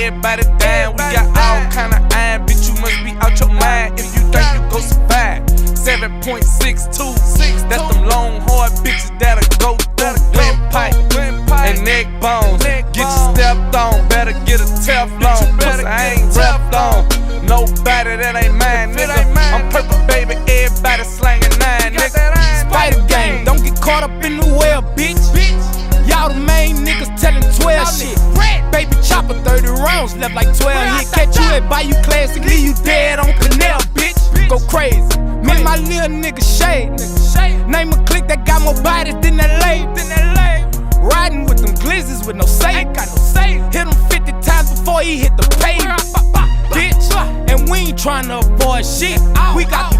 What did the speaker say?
everybody down. We got all kind of iron, bitch, you must be out your mind if you think you gon' survive. 7.626, that's them long, hard bitches that'll go through windpipe and neck bones. Get you stepped on, better get a Teflon. Pussy, I ain't repped on nobody that ain't mine, nigga. I'm purple, baby, everybody slanging 9, nigga. Spider gang, don't get caught up in the well, bitch. Y'all the main niggas telling 12 shit. Baby chopper, 30 rounds, left like 12 hit. Catch you at Bayou Classic, leave you dead on Canal, bitch. Go crazy. Me and my little nigga Shade. Name a clique that got more bodies than that lady. Riding with them glizzes with no save. Hit him 50 times before he hit the pavement, bitch. And we ain't tryna avoid shit. We got